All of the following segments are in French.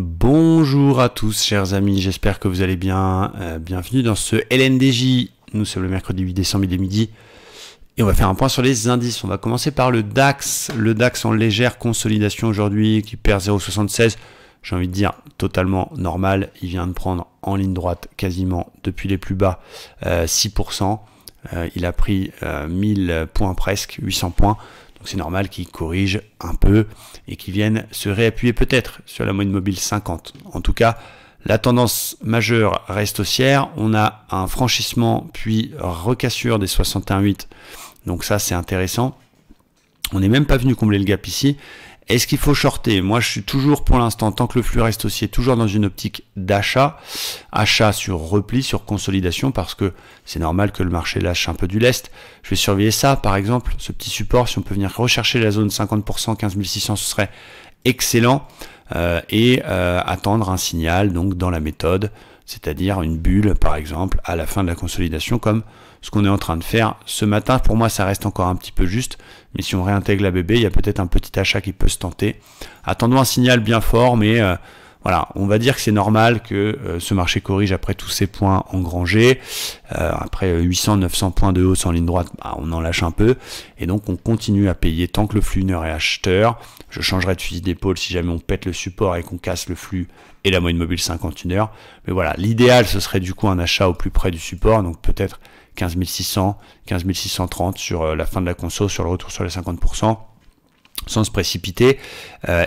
Bonjour à tous chers amis, j'espère que vous allez bien. Bienvenue dans ce LNDJ. Nous sommes le mercredi 8 décembre, il est midi. Et on va faire un point sur les indices. On va commencer par le DAX. Le DAX en légère consolidation aujourd'hui qui perd 0,76. J'ai envie de dire totalement normal. Il vient de prendre en ligne droite quasiment depuis les plus bas 6%. Il a pris 1000 points presque, 800 points. Donc c'est normal qu'il corrige un peu et qu'il vienne se réappuyer peut-être sur la moyenne mobile 50. En tout cas, la tendance majeure reste haussière. On a un franchissement puis recassure des 61,8. Donc ça c'est intéressant. On n'est même pas venu combler le gap ici. Est-ce qu'il faut shorter? Moi, je suis toujours, pour l'instant, tant que le flux reste haussier, toujours dans une optique d'achat. Achat sur repli, sur consolidation, parce que c'est normal que le marché lâche un peu du lest. Je vais surveiller ça, par exemple, ce petit support. Si on peut venir rechercher la zone 50%, 15 600, ce serait excellent. Attendre un signal, donc, dans la méthode, c'est-à-dire une bulle, par exemple, à la fin de la consolidation, comme ce qu'on est en train de faire ce matin. Pour moi, ça reste encore un petit peu juste, mais si on réintègre la BB, il y a peut-être un petit achat qui peut se tenter. Attendons un signal bien fort, mais voilà, on va dire que c'est normal que ce marché corrige après tous ces points engrangés. Après 800-900 points de hausse en ligne droite, on en lâche un peu, et donc on continue à payer tant que le flux est acheteur. Je changerai de fusil d'épaule si jamais on pète le support et qu'on casse le flux et la moyenne mobile 51 heures. Mais voilà, l'idéal ce serait du coup un achat au plus près du support, donc peut-être 15 600, 15 630 sur la fin de la conso, sur le retour sur les 50%, sans se précipiter.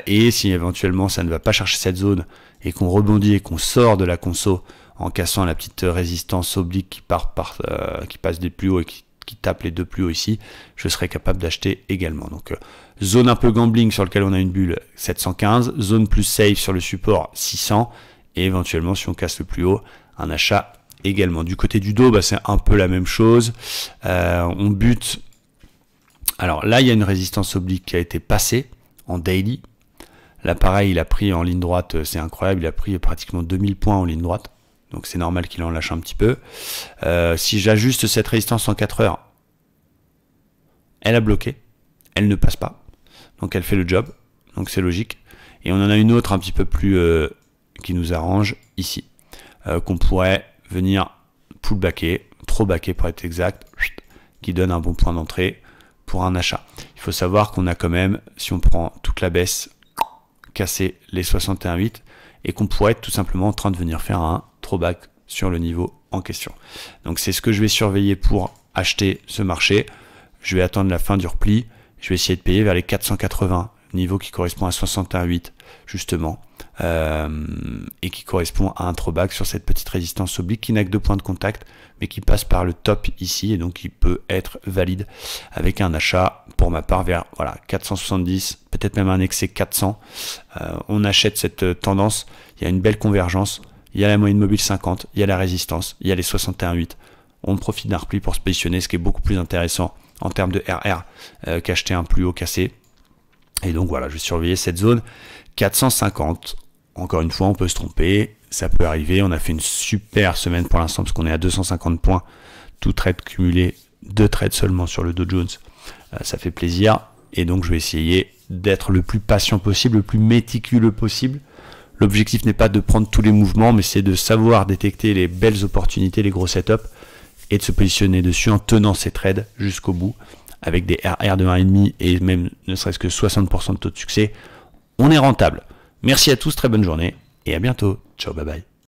Et si éventuellement ça ne va pas chercher cette zone et qu'on rebondit et qu'on sort de la conso en cassant la petite résistance oblique qui passe des plus hauts et qui tape les deux plus hauts ici, je serai capable d'acheter également. Donc zone un peu gambling sur lequel on a une bulle 715, zone plus safe sur le support 600, et éventuellement si on casse le plus haut, un achat également. Du côté du dos, c'est un peu la même chose. On bute. Alors là, il y a une résistance oblique qui a été passée en daily. Là, pareil, il a pris en ligne droite, c'est incroyable, il a pris pratiquement 2000 points en ligne droite. Donc c'est normal qu'il en lâche un petit peu. Si j'ajuste cette résistance en 4 heures, elle a bloqué. Elle ne passe pas. Donc elle fait le job. Donc c'est logique. Et on en a une autre un petit peu plus qui nous arrange ici. Qu'on pourrait venir pullbacker, trop backer pour être exact, qui donne un bon point d'entrée pour un achat. Il faut savoir qu'on a quand même, si on prend toute la baisse, cassé les 61,8 et qu'on pourrait être tout simplement en train de venir faire un throwback sur le niveau en question. Donc c'est ce que je vais surveiller pour acheter ce marché. Je vais attendre la fin du repli. Je vais essayer de payer vers les 480, niveau qui correspond à 61,8 justement, et qui correspond à un throwback sur cette petite résistance oblique qui n'a que 2 points de contact, mais qui passe par le top ici, et donc qui peut être valide avec un achat pour ma part vers 470, peut-être même un excès 400. On achète cette tendance, il y a une belle convergence, il y a la moyenne mobile 50, il y a la résistance, il y a les 61,8. On profite d'un repli pour se positionner, ce qui est beaucoup plus intéressant en termes de RR qu'acheter un plus haut cassé. Et donc voilà, je vais surveiller cette zone 450. Encore une fois, on peut se tromper, ça peut arriver. On a fait une super semaine pour l'instant parce qu'on est à 250 points, tout trade cumulé, 2 trades seulement sur le Dow Jones. Ça fait plaisir. Et donc je vais essayer d'être le plus patient possible, le plus méticuleux possible. L'objectif n'est pas de prendre tous les mouvements, mais c'est de savoir détecter les belles opportunités, les gros setups, et de se positionner dessus en tenant ces trades jusqu'au bout, avec des RR de 1,5 et même ne serait-ce que 60% de taux de succès. On est rentable. Merci à tous, très bonne journée et à bientôt. Ciao, bye bye.